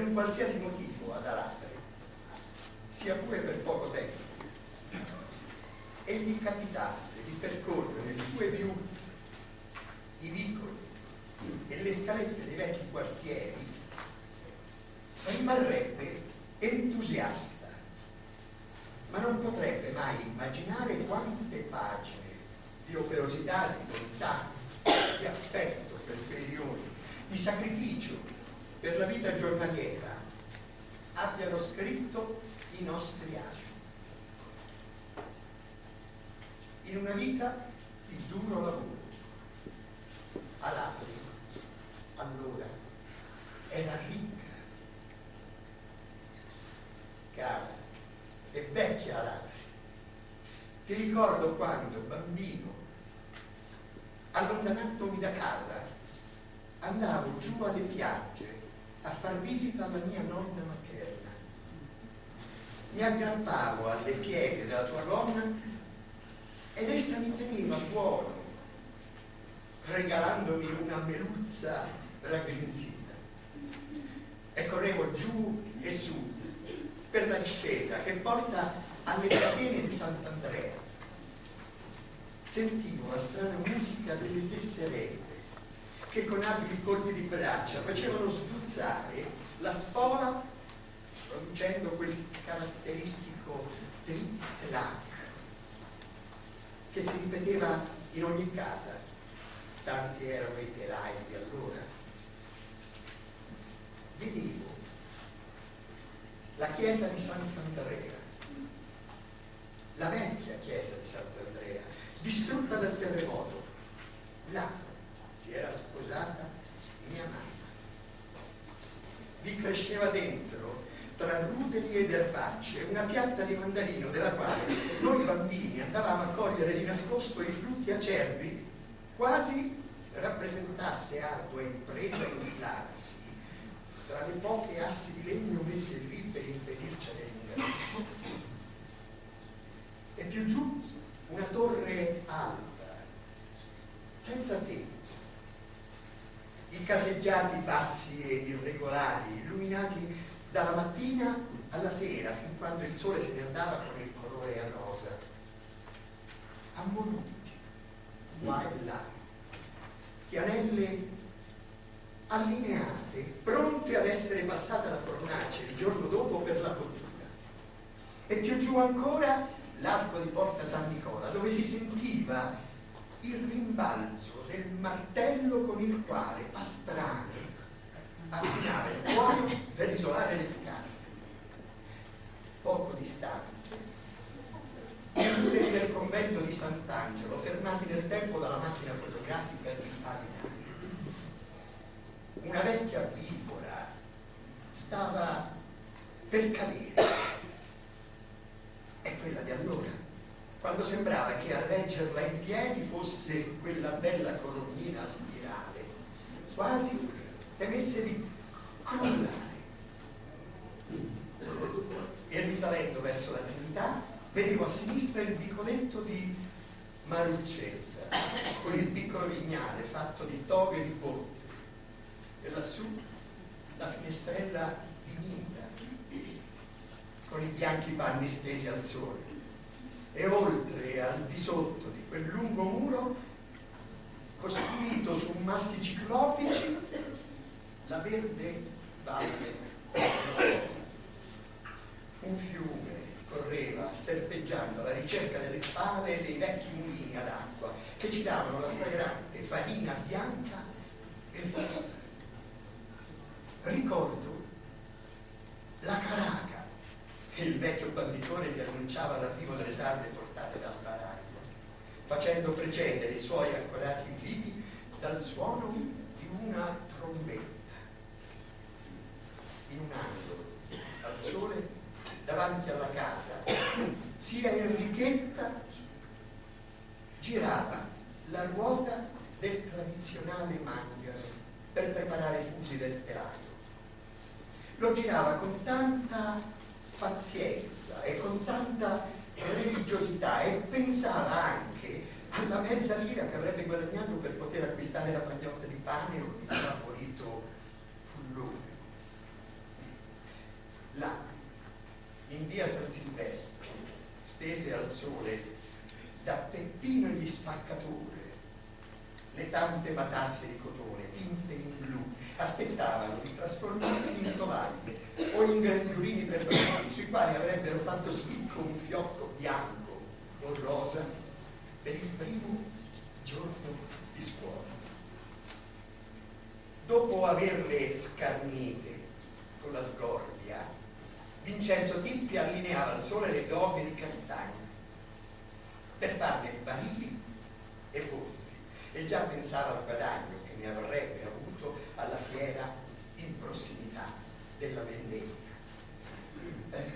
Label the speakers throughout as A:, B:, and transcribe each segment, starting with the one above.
A: un qualsiasi motivo ad Alatri, sia pure per poco tempo, e gli capitasse di percorrere le sue viuzze, i vicoli e le scalette dei vecchi quartieri, rimarrebbe entusiasta, ma non potrebbe mai immaginare quante pagine di operosità, di bontà, di affetto per Ferioni, di sacrificio per la vita giornaliera abbiano scritto i nostri anni. In una vita di duro lavoro, Alatri allora era ricca, cara e vecchia Alatri. Ti ricordo quando, bambino, allontanandomi da casa, andavo giù alle piagge a far visita alla mia nonna materna. Mi aggrappavo alle pieghe della tua nonna ed essa mi teneva buono, regalandomi una meluzza raggrinzita. E correvo giù e su per la discesa che porta alle catene di Sant'Andrea. Sentivo la strana musica delle tesserette che con abili colpi di braccia facevano sbuzzare la spola, producendo quel caratteristico tric-trac che si ripeteva in ogni casa. Tanti erano i telai di allora. Vedevo la chiesa di Sant'Andrea, la vecchia chiesa di Sant'Andrea, distrutta dal terremoto. Là si era sposata mia mamma. Vi cresceva dentro, tra ruderi ed erbacce, una pianta di mandarino della quale noi bambini andavamo a cogliere di nascosto i frutti acerbi, quasi rappresentasse ardua impresa infilarsi tra le poche assi di legno messe lì per impedirci l'ingresso. E più giù una torre alta, senza tetto, i caseggiati bassi ed irregolari, illuminati dalla mattina alla sera, fin quando il sole se ne andava con il colore a rosa, ammonuti, qua e là, chianelle allineate, pronte ad essere passate alla fornace il giorno dopo per la cottura. E più giù ancora l'arco di Porta San Nicola, dove si sentiva il rimbalzo del martello con il quale Pastrani affinava il tuono per isolare le scale. Poco distante, i ruderi del convento di Sant'Angelo, fermati nel tempo dalla macchina fotografica di Farinari. Una vecchia vivora stava per cadere. È quella di allora, quando sembrava che a reggerla in piedi fosse quella bella colonnina a spirale, quasi temesse di crollare. E risalendo verso la Trinità, vedevo a sinistra il vicoletto di Maruccetta, con il piccolo vignale fatto di toghe di botte, e lassù la finestrella di Ninda, con i bianchi panni stesi al sole, e oltre al di sotto di quel lungo muro, costruito su massi ciclopici, la verde valle rosa. Un fiume correva serpeggiando alla ricerca delle pale e dei vecchi mulini ad acqua che ci davano la fragrante farina bianca e rossa. Ricordo la caraca che il vecchio banditore gli annunciava l'arrivo delle sarde portate da Sbaraglia, facendo precedere i suoi accorati inviti dal suono di una trombetta. In un angolo, al sole, davanti alla casa, zia Enrichetta girava la ruota del tradizionale mangano per preparare i fusi del telaio. Lo girava con tanta pazienza e con tanta religiosità e pensava anche alla mezza lira che avrebbe guadagnato per poter acquistare la pagnotta di pane o di saporito pullone. via San Silvestro, stese al sole, da Peppino e gli Spaccatori, le tante matasse di cotone tinte in blu aspettavano di trasformarsi in tovaglie o in grandurini per bambini, sui quali avrebbero fatto schicco un fiocco bianco o rosa per il primo giorno di scuola. Dopo averle scarnite con la sgorbia, Vincenzo Tippi allineava al sole le doghe di castagno per farne barili e bordi, e già pensava al guadagno che ne avrebbe avuto alla fiera in prossimità della vendemmia.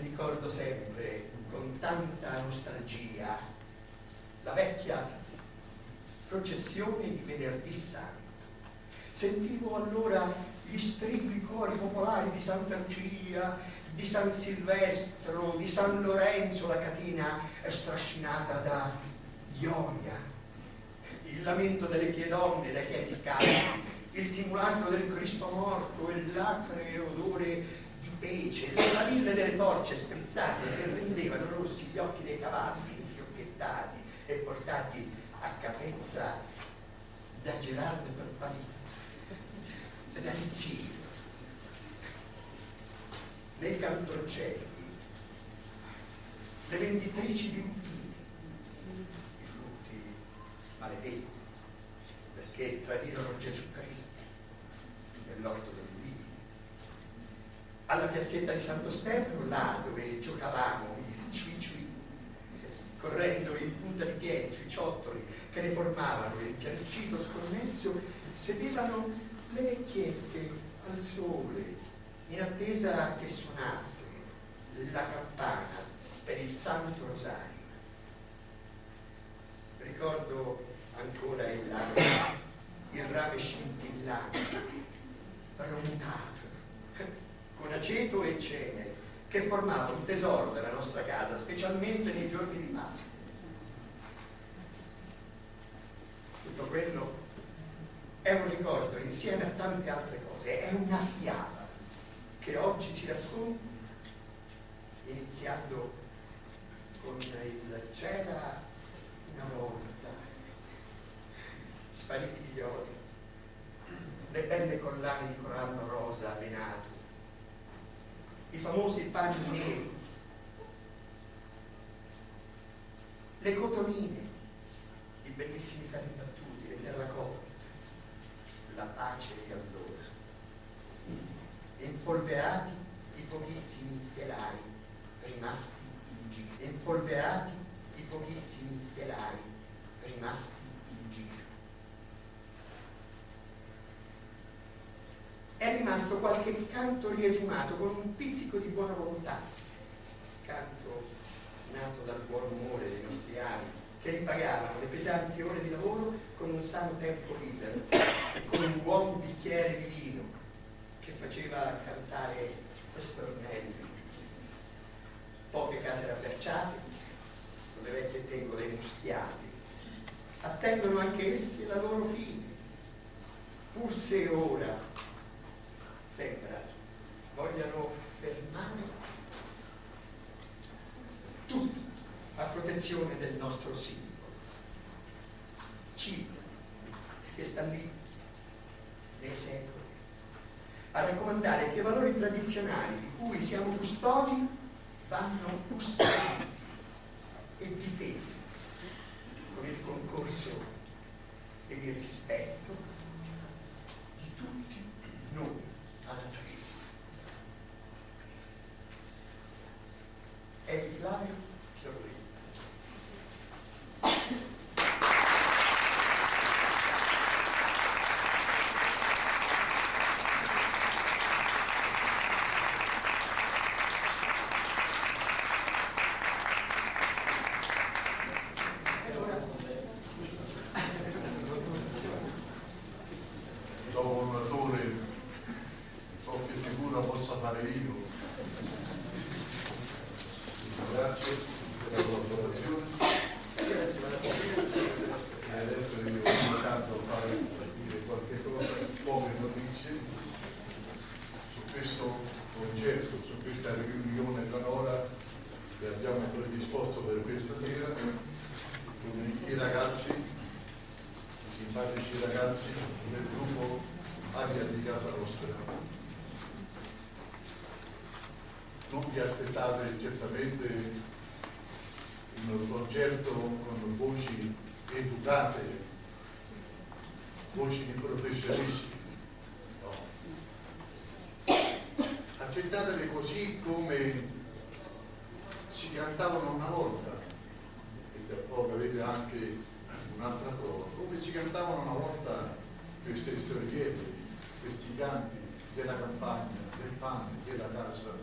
A: Ricordo sempre con tanta nostalgia la vecchia processione di Venerdì Santo. Sentivo allora gli stridui cori popolari di Santa Lucia, di San Silvestro, di San Lorenzo, la catena strascinata da Ionia, il lamento delle piedonne dai piedi scalzi, il simulacro del Cristo morto e l'acre odore di pece, le faville delle torce sprizzate che rendevano rossi gli occhi dei cavalli infiocchettati e portati a capezza da Gerardo Palpalito, da Lizzino. Nei cantorcelli, le venditrici di untini, i frutti maledetti, perché tradirono Gesù Cristo nell'orto del vino. Alla piazzetta di Santo Stefano, là dove giocavamo il ciui, correndo in punta di piedi sui ciottoli che ne formavano il piancito sconnesso, sedevano le vecchiette al sole, in attesa che suonasse la campana per il Santo Rosario. Ricordo ancora il rame scintillante, tramontato, con aceto e cenere, che formava un tesoro della nostra casa, specialmente nei giorni di Pasqua. Tutto quello è un ricordo insieme a tante altre cose, è una fiaba che oggi si racconta, iniziando con il c'era una volta, spariti gli oli, le belle collane di corallo rosa venato, i famosi panni neri, le cotonine, i bellissimi ferri battuti, le terracotte, la pace e allora, impolverati i pochissimi telai rimasti in giro, impolverati i pochissimi telai rimasti in giro. È rimasto qualche canto riesumato con un pizzico di buona volontà, canto nato dal buon umore dei nostri avi, che ripagavano le pesanti ore di lavoro con un sano tempo libero e con un buon bicchiere di vino che faceva cantare questornelli. Poche case rabberciate, con le vecchie tegole muschiate, attendono anche essi la loro fine, pur se ora sembra vogliano fermare tutti a protezione del nostro simbolo, cibo, che sta lì nei secoli, a raccomandare che i valori tradizionali di cui siamo custodi vanno custoditi e difesi con il concorso ed il rispetto di tutti noi alla Teresa. È di Flavio Fiorelli.
B: questa sera con i ragazzi, i simpatici ragazzi del gruppo Aria di Casa Nostra. Non vi aspettate certamente un concerto con voci educate, voci di professionisti, no. Accettatele così come si cantavano una volta, e tra poco avete anche un'altra prova, come si cantavano una volta queste storielle, questi canti della campagna, del pane, della casa.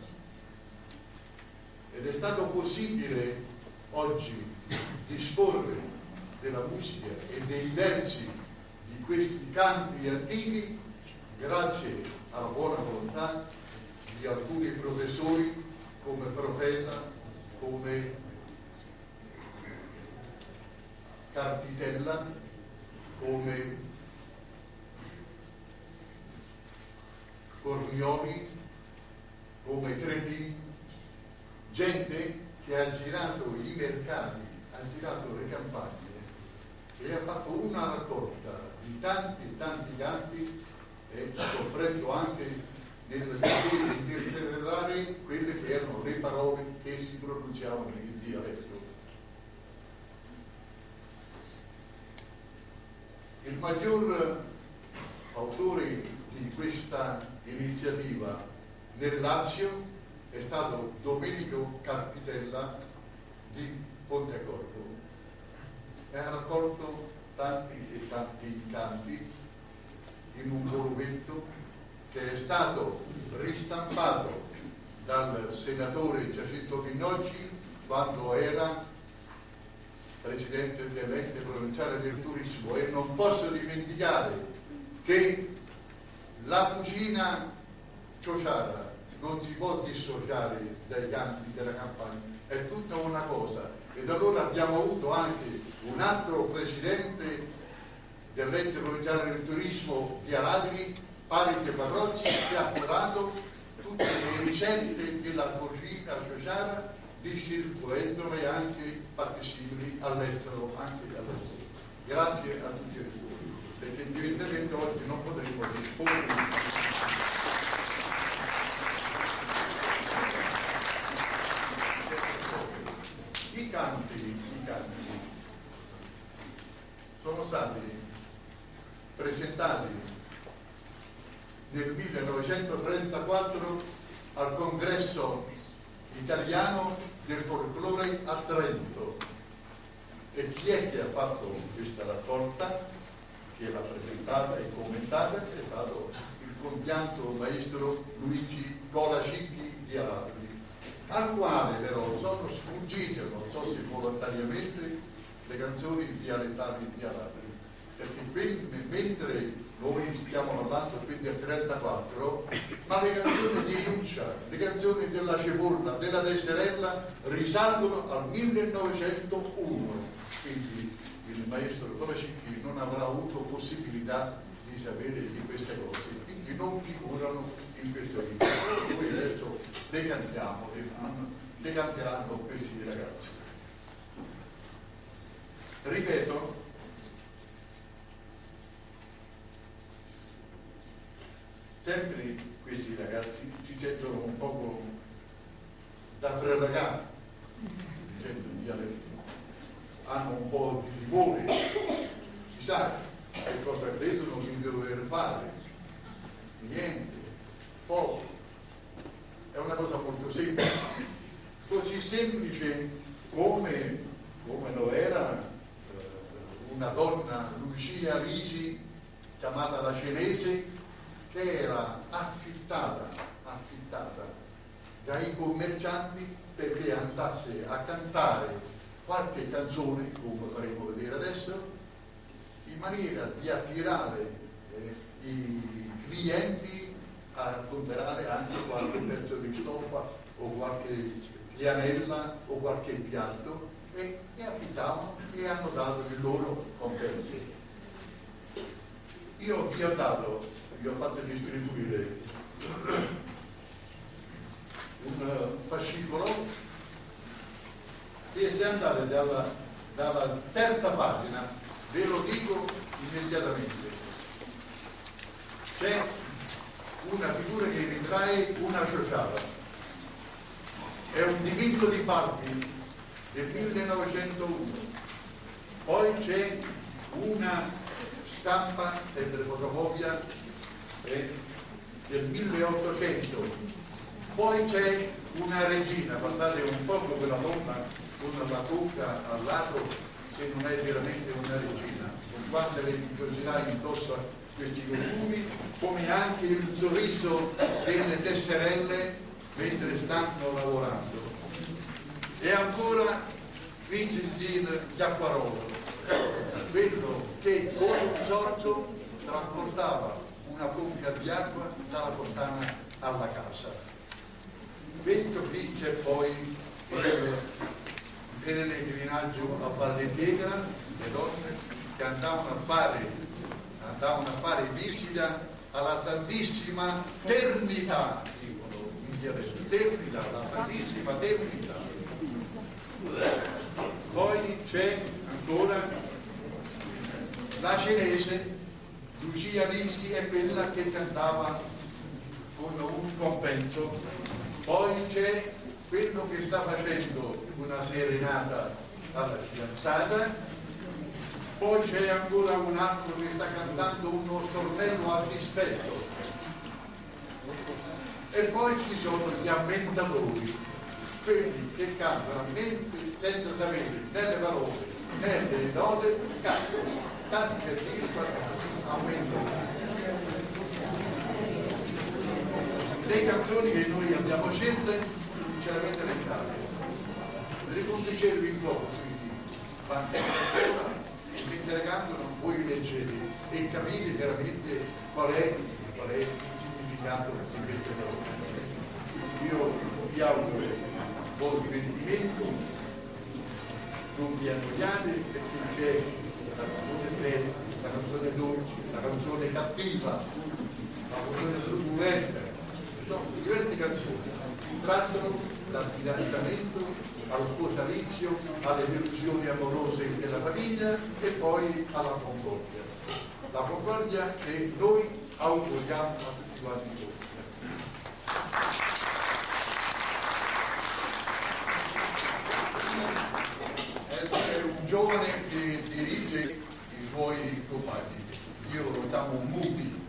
B: Ed è stato possibile oggi disporre della musica e dei versi di questi canti antichi grazie alla buona volontà di alcuni professori come Profeta, come Carpitella, come Cornioli, come Tretti, gente che ha girato i mercati, ha girato le campagne e ha fatto una raccolta di tanti canti e soffrendo anche nel sapere interpretare quelle che erano le parole che si pronunciavano in dialetto. Il maggior autore di questa iniziativa nel Lazio è stato Domenico Carpitella di Pontecorvo e ha raccolto tanti e tanti canti in un volumetto che è stato ristampato dal senatore Giacinto Pinnocci quando era presidente dell'ente provinciale del turismo. E non posso dimenticare che la cucina ciociara non si può dissociare dai canti della campagna, è tutta una cosa. Ed allora abbiamo avuto anche un altro presidente dell'ente provinciale del turismo di Aladri, Paride Parrocci, che ha curato tutte le ricette della cucina ciociara distribuendole anche simili all'estero, anche all'estero. Grazie a tutti e voi, perché evidentemente oggi non potremo disporre. I canti sono stati presentati nel 1934 al Congresso Italiano del Folklore a Trento. E chi è che ha fatto questa raccolta, che l'ha presentata e commentata? È stato il compianto maestro Luigi Colacicchi di Aladri, al quale però sono sfuggite, non so se volontariamente, le canzoni dialettali di Aladri, perché mentre noi stiamo parlando quindi del 34, ma le canzoni di Iuccia, le canzoni della Cipolla, della Tesserella risalgono al 1901, quindi il maestro Colacicchi non avrà avuto possibilità di sapere di queste cose, quindi non figurano in questo libro. Noi adesso le cantiamo e le canteranno questi ragazzi. Ripeto, sempre questi ragazzi si sentono un poco da frelagati, hanno un po' di timore, si sa che cosa credono di dover fare, niente, poco, è una cosa molto semplice, così semplice come lo era una donna, Lucia Risi, chiamata la Cenese, che era affittata dai commercianti perché andasse a cantare qualche canzone, come faremo vedere adesso, in maniera di attirare i clienti a comprare anche qualche pezzo di stoffa o qualche pianella o qualche piatto, e affittavano e hanno dato il loro compenso. Io vi ho fatto distribuire un fascicolo che andare dalla terza pagina, ve lo dico immediatamente. C'è una figura che ritrae una ciociara. È un dipinto di Barbi del 1901. Poi c'è una stampa, sempre fotocopia, del 1800. Poi c'è una regina, guardate un po' come la donna con la bocca al lato, se non è veramente una regina, con quante religiosità indossa questi costumi, come anche il sorriso delle tesserelle mentre stanno lavorando. E ancora Vincenzino Chiacquarolo, quello che con un sorcio trasportava una conca di acqua dalla fontana alla casa. Questo qui c'è poi il pellegrinaggio a Vallettegra, le donne che andavano a fare visita alla Santissima Ternità, dicono in dialetto, Ternità, la Santissima Ternità. Poi c'è ancora la cinese, Lucia Risi è quella che cantava con un compenso. Poi c'è quello che sta facendo una serenata alla fidanzata. Poi c'è ancora un altro che sta cantando uno stornello al dispetto. E poi ci sono gli ammentatori, quelli che cantano senza sapere né le parole né le note, cantano tanti per dire ammentatori. Le canzoni che noi abbiamo scelte ce le avete elencate. Riconducevi in poco, quindi mentre cantano voi leggete e capite veramente qual è il significato di queste parole. Io vi auguro buon divertimento, non vi annoiate perché c'è la canzone bella, la canzone dolce, la canzone cattiva, la canzone turbulenta, sono diverse canzoni, trattano dal fidanzamento allo sposalizio, alle delusioni amorose della famiglia e poi alla concordia. La concordia che noi auguriamo a tutti quanti voi. È un giovane che dirige i suoi compagni. Io lo chiamo Muti.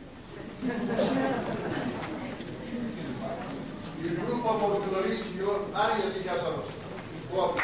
B: Il gruppo folcloristico Aria di Casa Nostra. Fuori.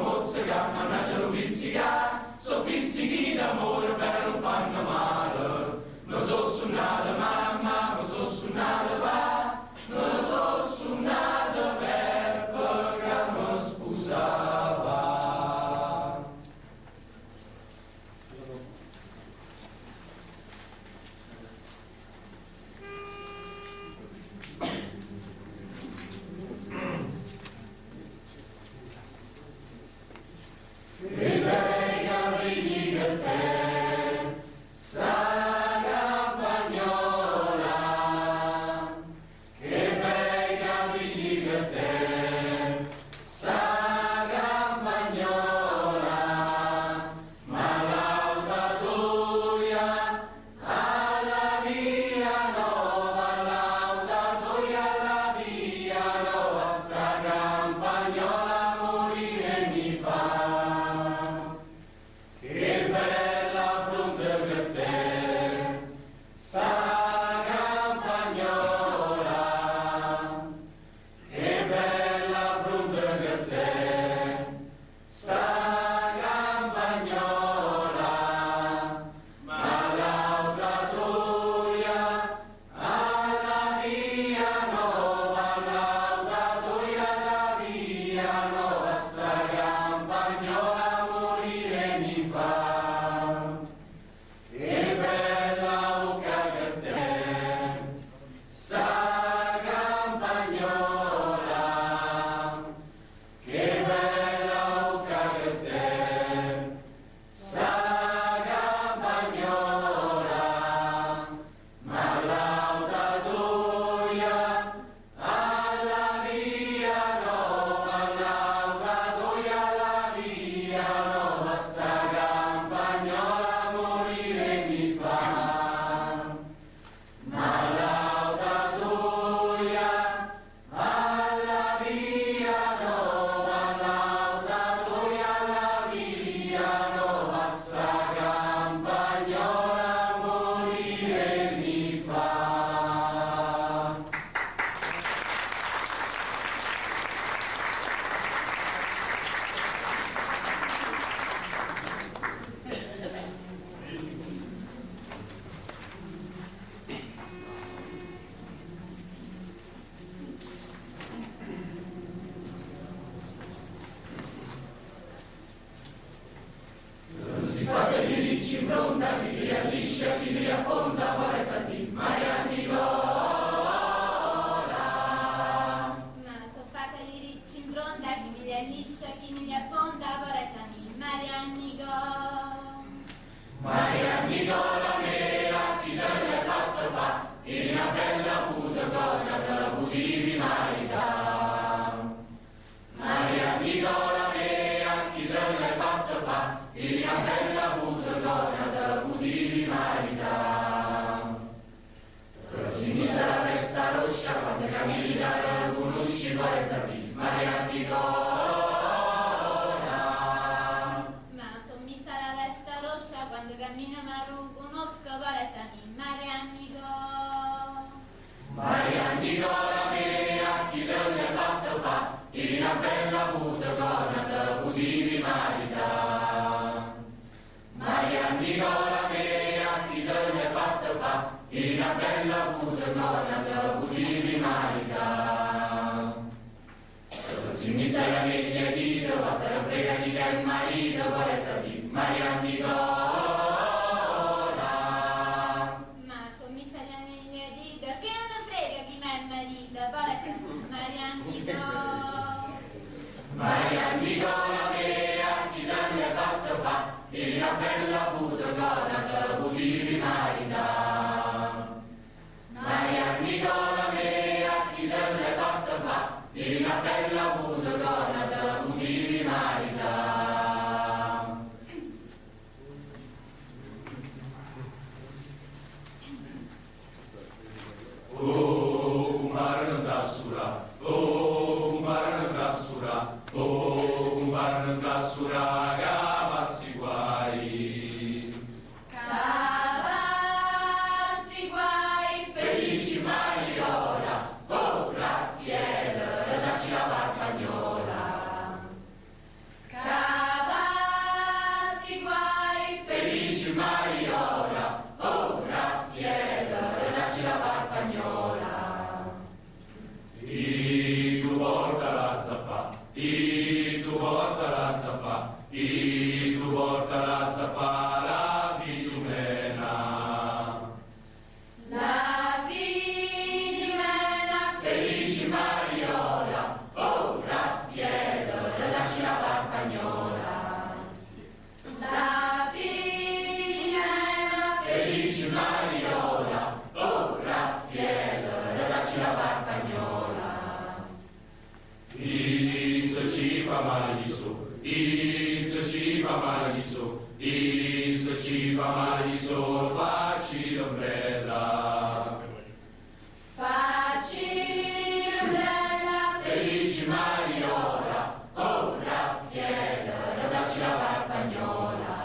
C: mozzica, mannaggia lo pizzica, so pizzichi d'amore per non fanno male. Non so suonata mamma, non so suonata va, non so suonata per perché mi sposava.
D: Raffaele, dacci la barcagnola.
C: Isso ci fa male di so, isso ci fa male di so, facci l'ombrella.
D: Facci l'ombrella,
C: Felici Mariola, oh Raffaele, dacci la Parpagnola.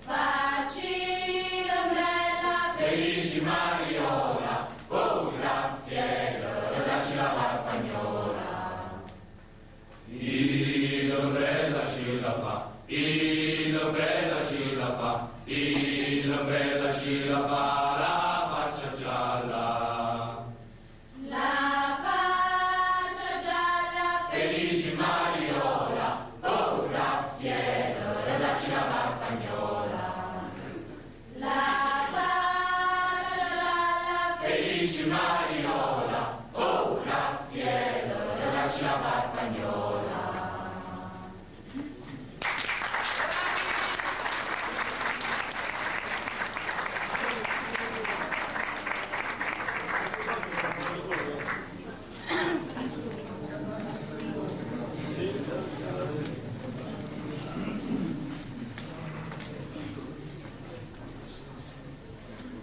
D: facci l'ombrella,
C: Felici Mariola, oh Raffaele, dacci la Parpagnola. L'ombrella ce la fa, l'ombrella ce la fa, l'ombrella ce la fa, la faccia gialla.
D: la faccia gialla,
C: Felici Mariola, oh Raffaele, dacci la Parpagnola.
D: la faccia gialla,
C: Felici Mariola, oh Raffaele, dacci la Parpagnola.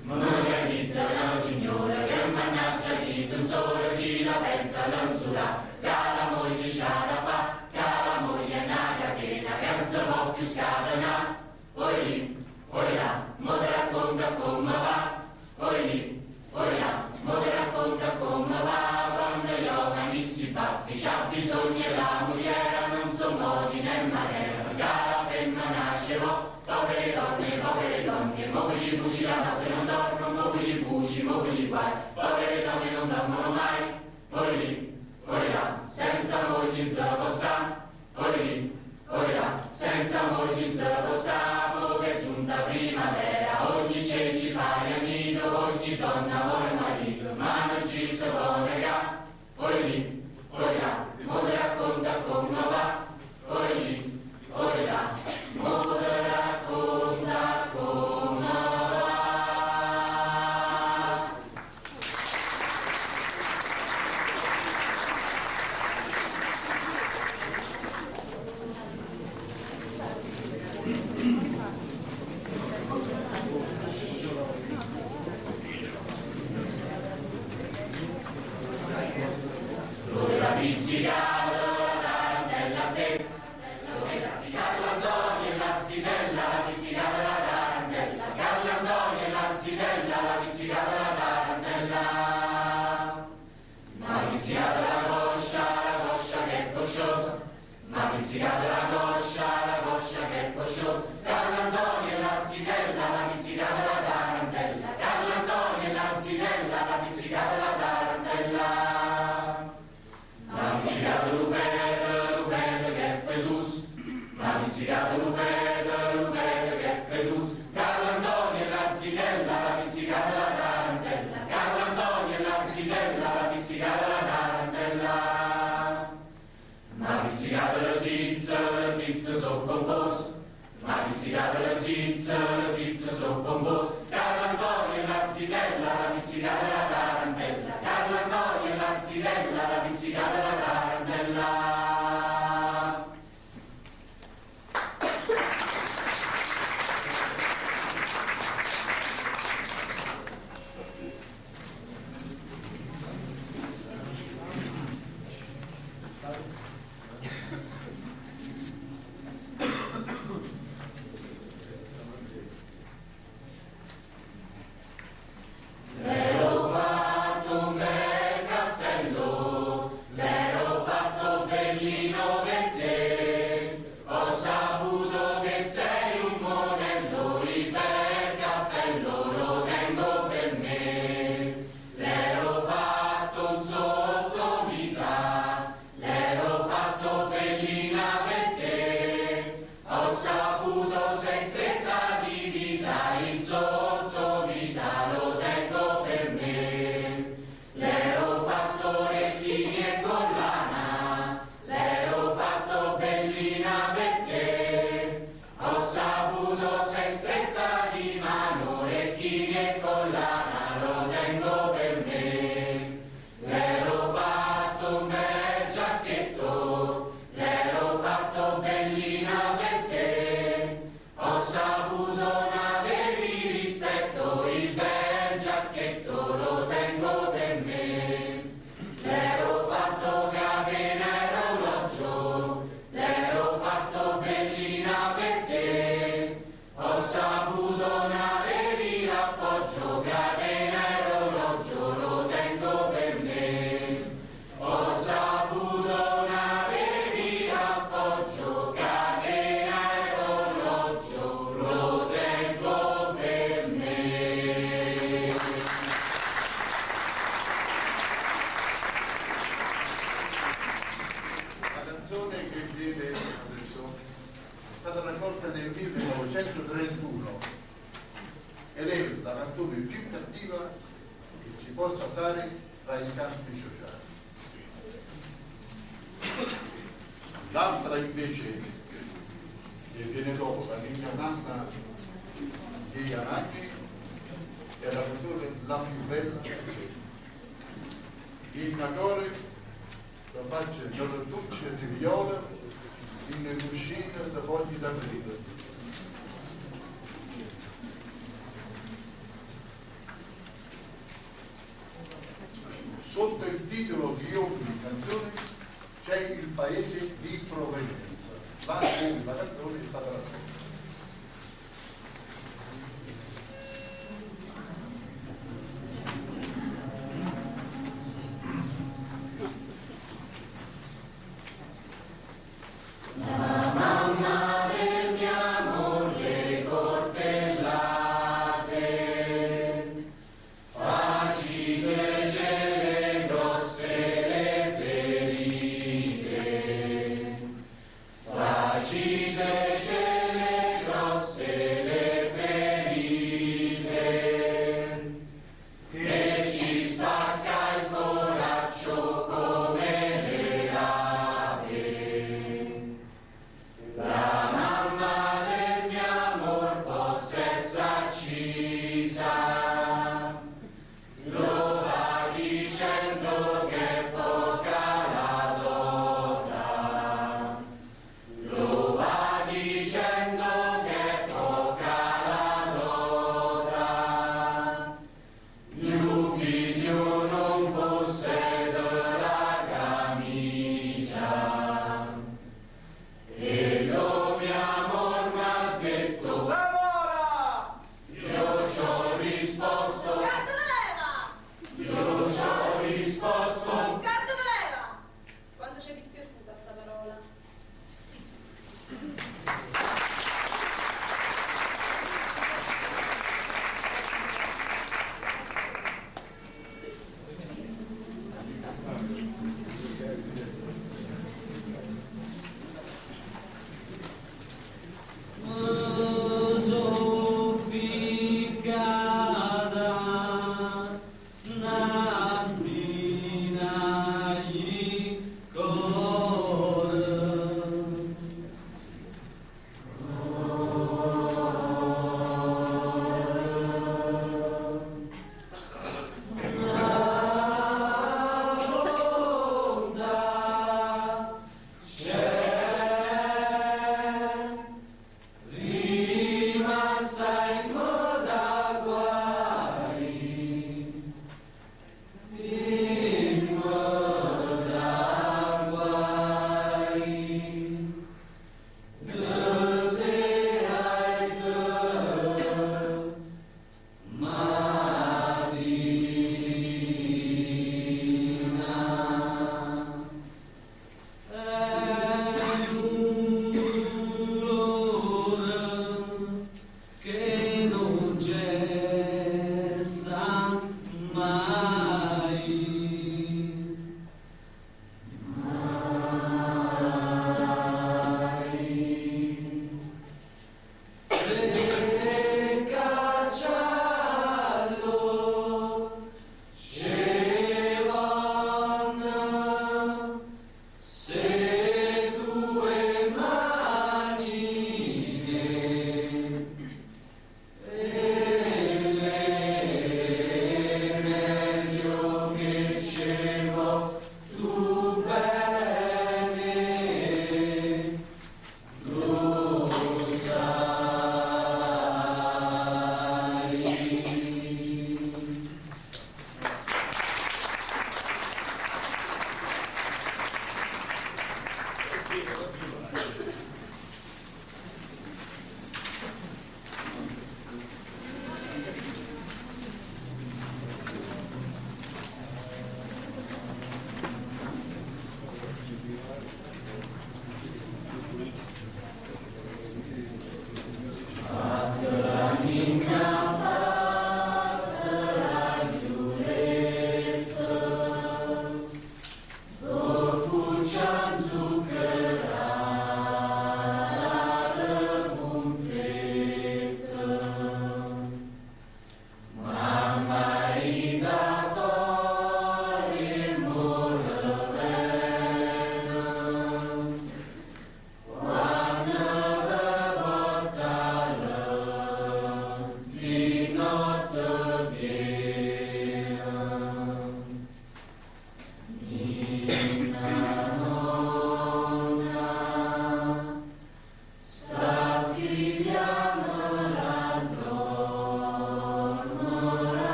C: Ma non è vittoria, signore, che mannaggia chi son solo chi la pensa non sulla, che la moglie c'ha da fa, che la moglie è una catena, che non si può più scatenare. Poi lì, poi là, mo te racconta come va, poi lì, poi là, mo te racconta come va, quando gli uomini si baffi, c'ha bisogno la moglie, non son modi né maniera, che la femmina nascevo. Povere donne, mo gli buci la notte non dormono, mo gli buci, mo gli guai. Povere donne non dormono mai, poi lì, poi là, senza moglie in può sta. Poi lì, poi là, senza moglie in può sta. Mo che è giunta primavera, ogni c'è chi fa il nido, ogni donna vuole marito, ma non ci si può negare. Poi lì, poi là, mo te racconta come va, poi lì, poi là, mo te racconta come va. Doveva pizzicare la tarantella a te, doveva piccare l'Antonio e la zitella, la pizzicata la tarantella, Carlo Antonio e la zitella, la pizzicata la tarantella. Ma pizzicata la coscia che è cosciosa, ma pizzicata la coscia che è cosciosa, Carlo Antonio e la zitella, la pizzicata la tarantella, Carlo Antonio e la zitella, la pizzicata la tarantella. Ma pizzicato Lupete che è fedus, ma pizzicato Lupete che è fedus, Carlo Antonio e la zitella, la pizzicata la tarantella, Carlo Antonio e la zitella, la pizzicata la tarantella. Ma pizzicato la sizza so pompos, ma pizzicato la sizza so pompos, Carlo Antonio e la zitella, la pizzicata la tarantella, Carlo Antonio e la zitella, la pizzicata la tarantella.
B: stata raccolta nel 1931 ed è la canzone più cattiva che ci possa stare tra i canti sociali. L'altra invece, che viene dopo, la Ninna Nanna di Anacchi, è la canzone la più bella. Il natore la faccia nella duce di viola in cuscina da fogli d'aprile. Sotto il titolo di ogni canzone c'è il paese di provenienza, là dove la canzone è stata raccolta.
C: Lo va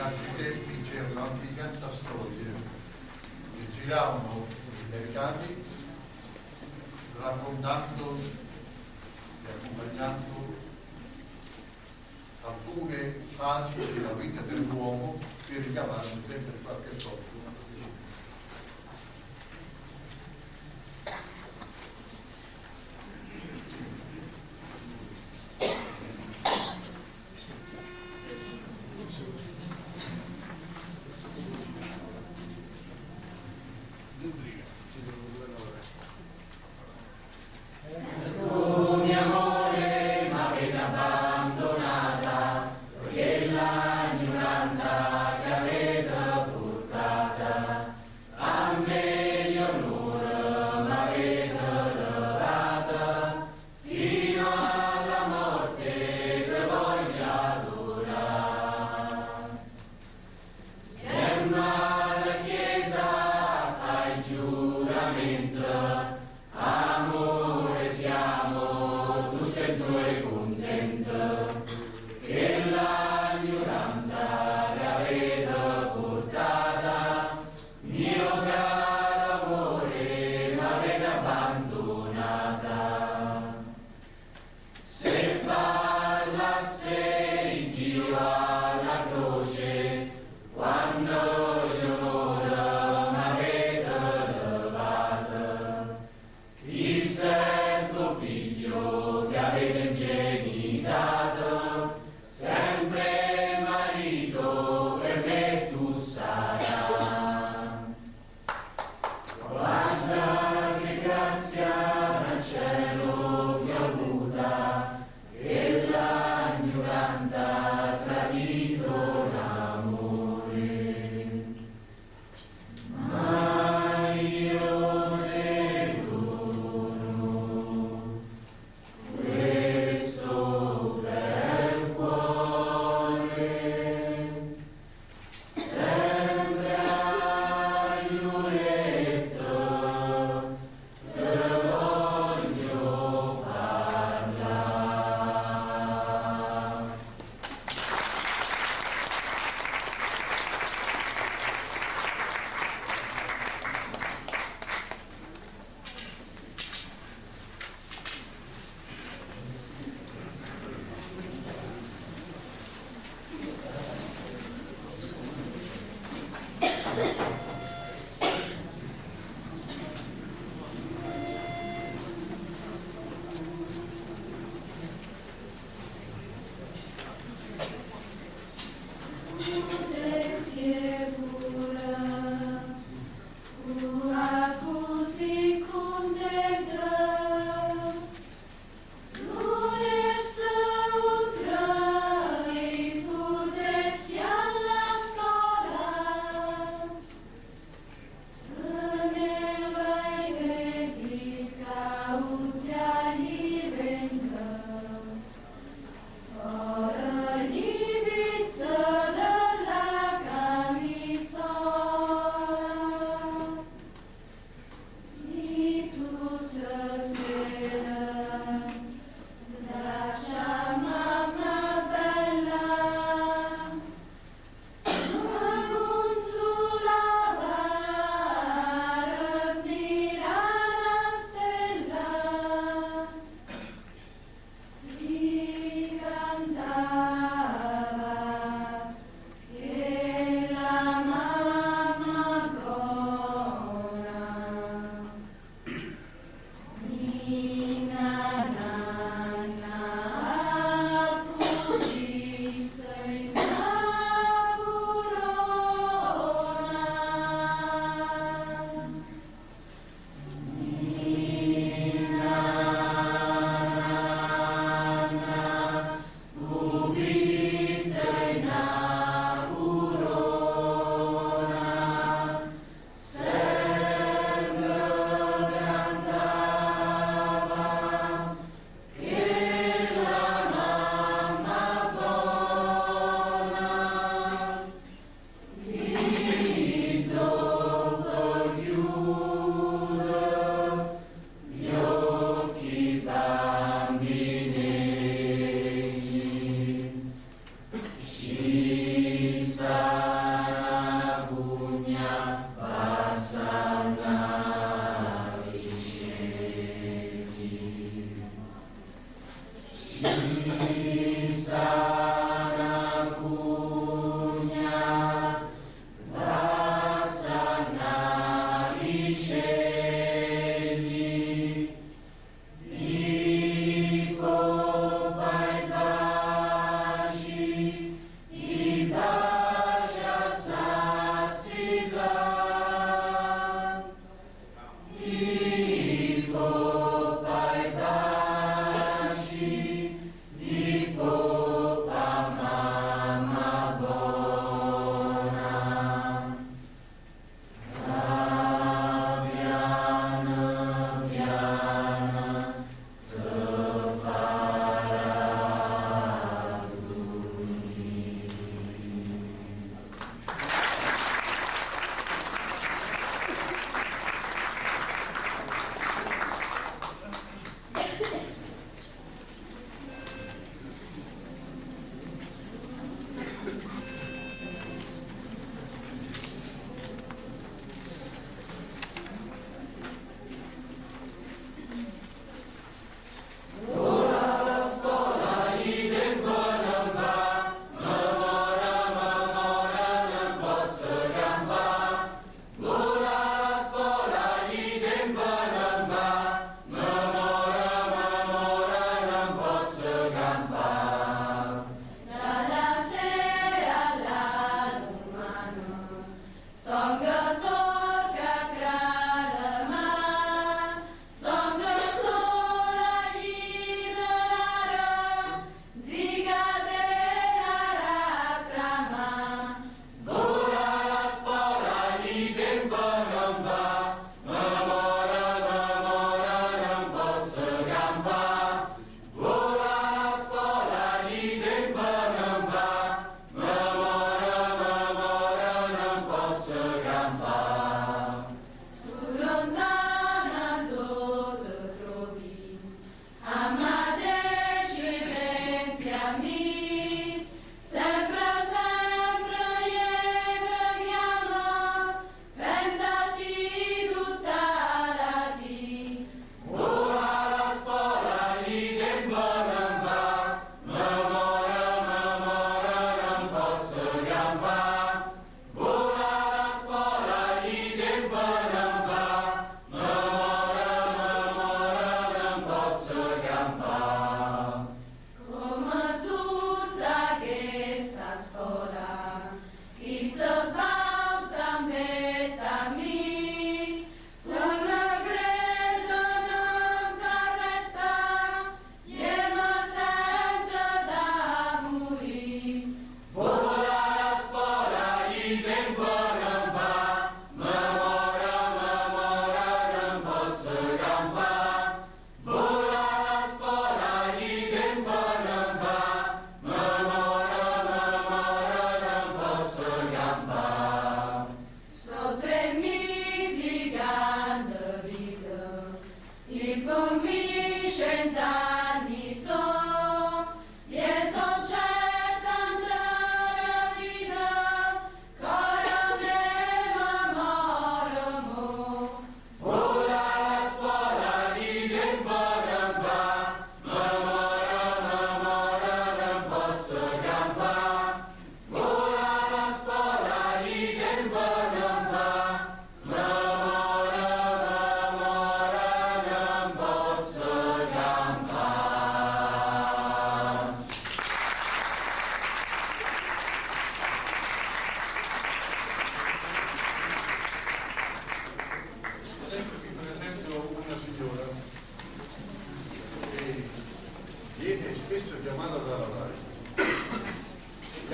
B: altri tempi c'erano anche i cantastorie che giravano i mercati raccontando e accompagnando alcune fasi della vita dell'uomo per ricavare sempre qualche soldo.
C: Tu, mio amore, m'avete abbandonata, quella ignoranta che avete portata.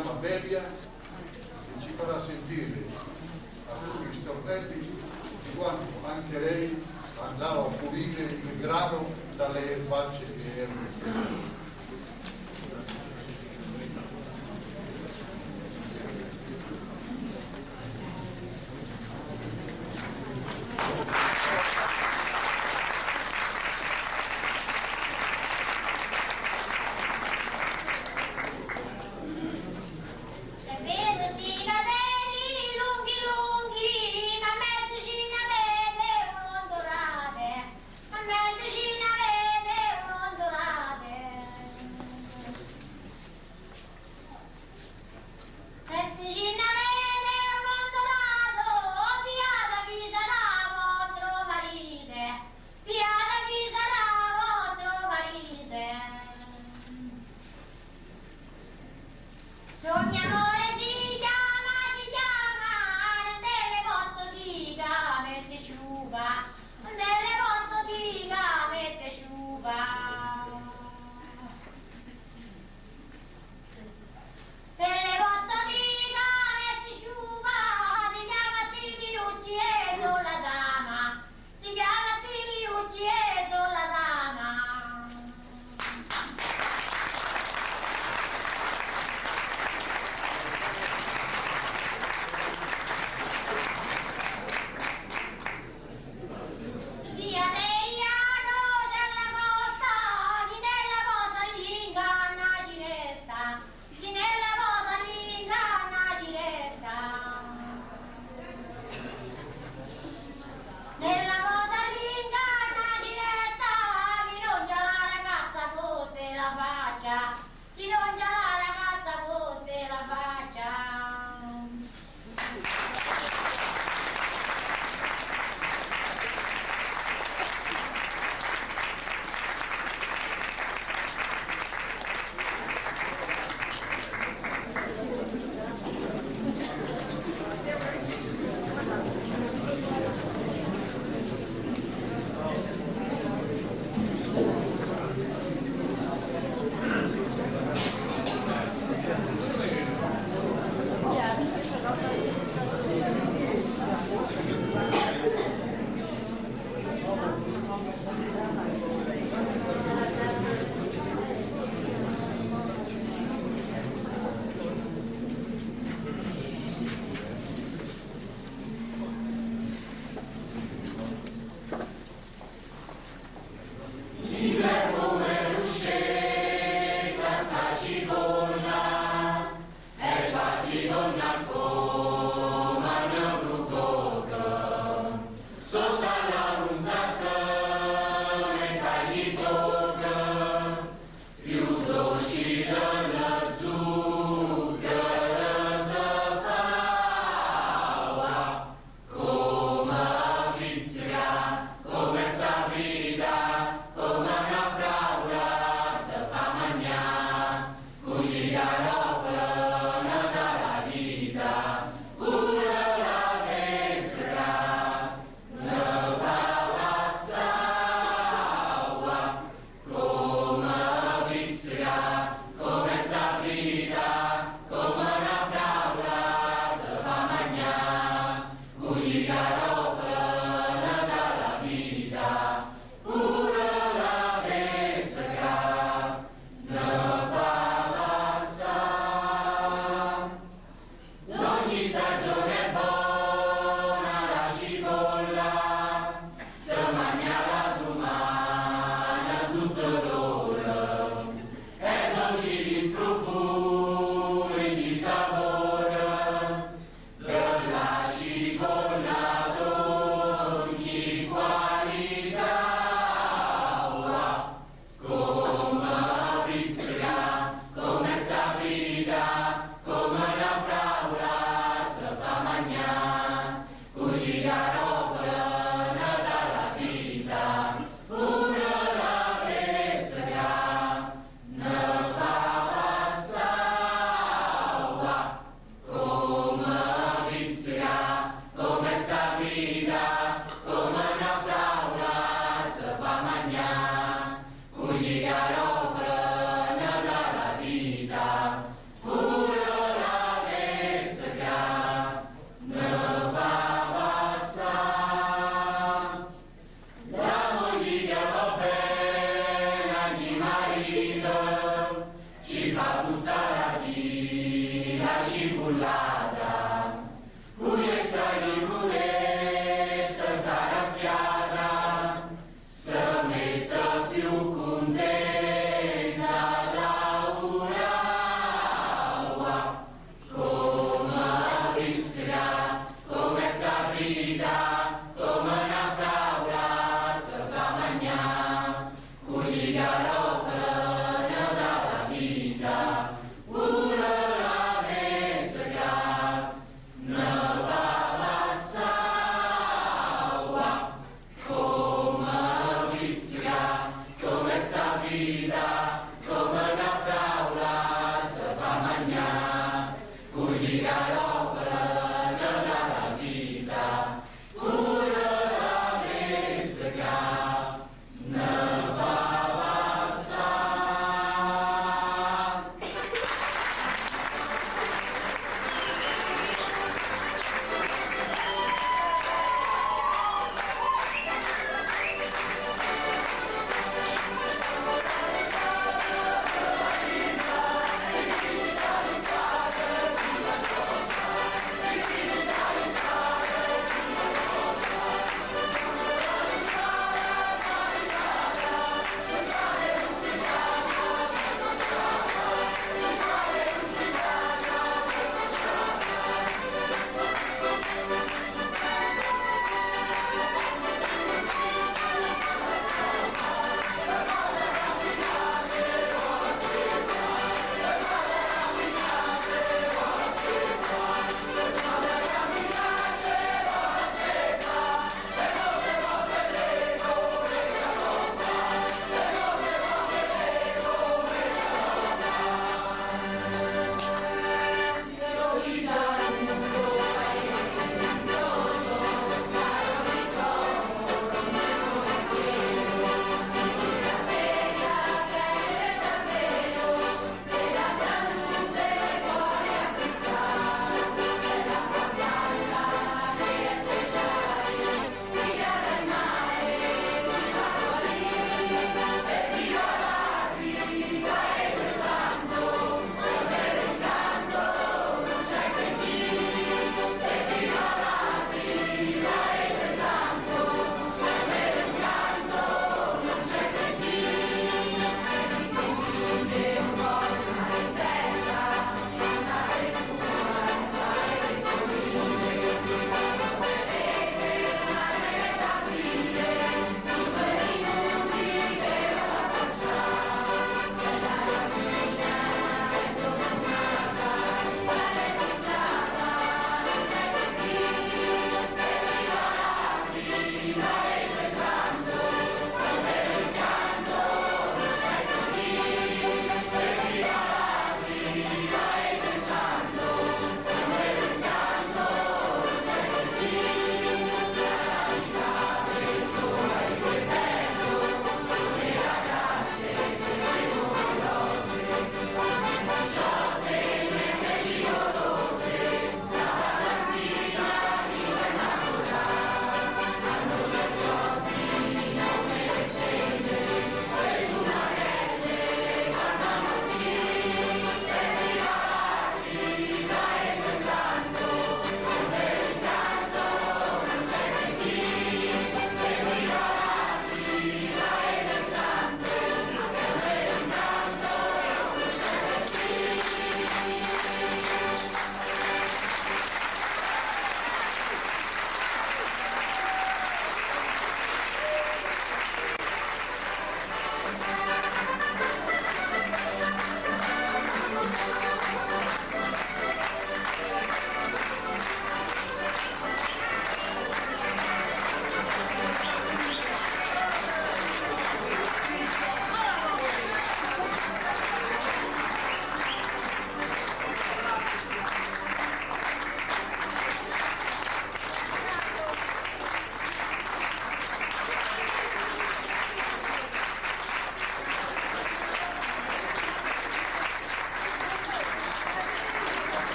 B: chiama Beria e ci farà sentire alcuni stornelli di quando anche lei andava a pulire il grano dalle erbacce che erano.
D: A mezzo ci ne avete un ondorate.
C: scivolare.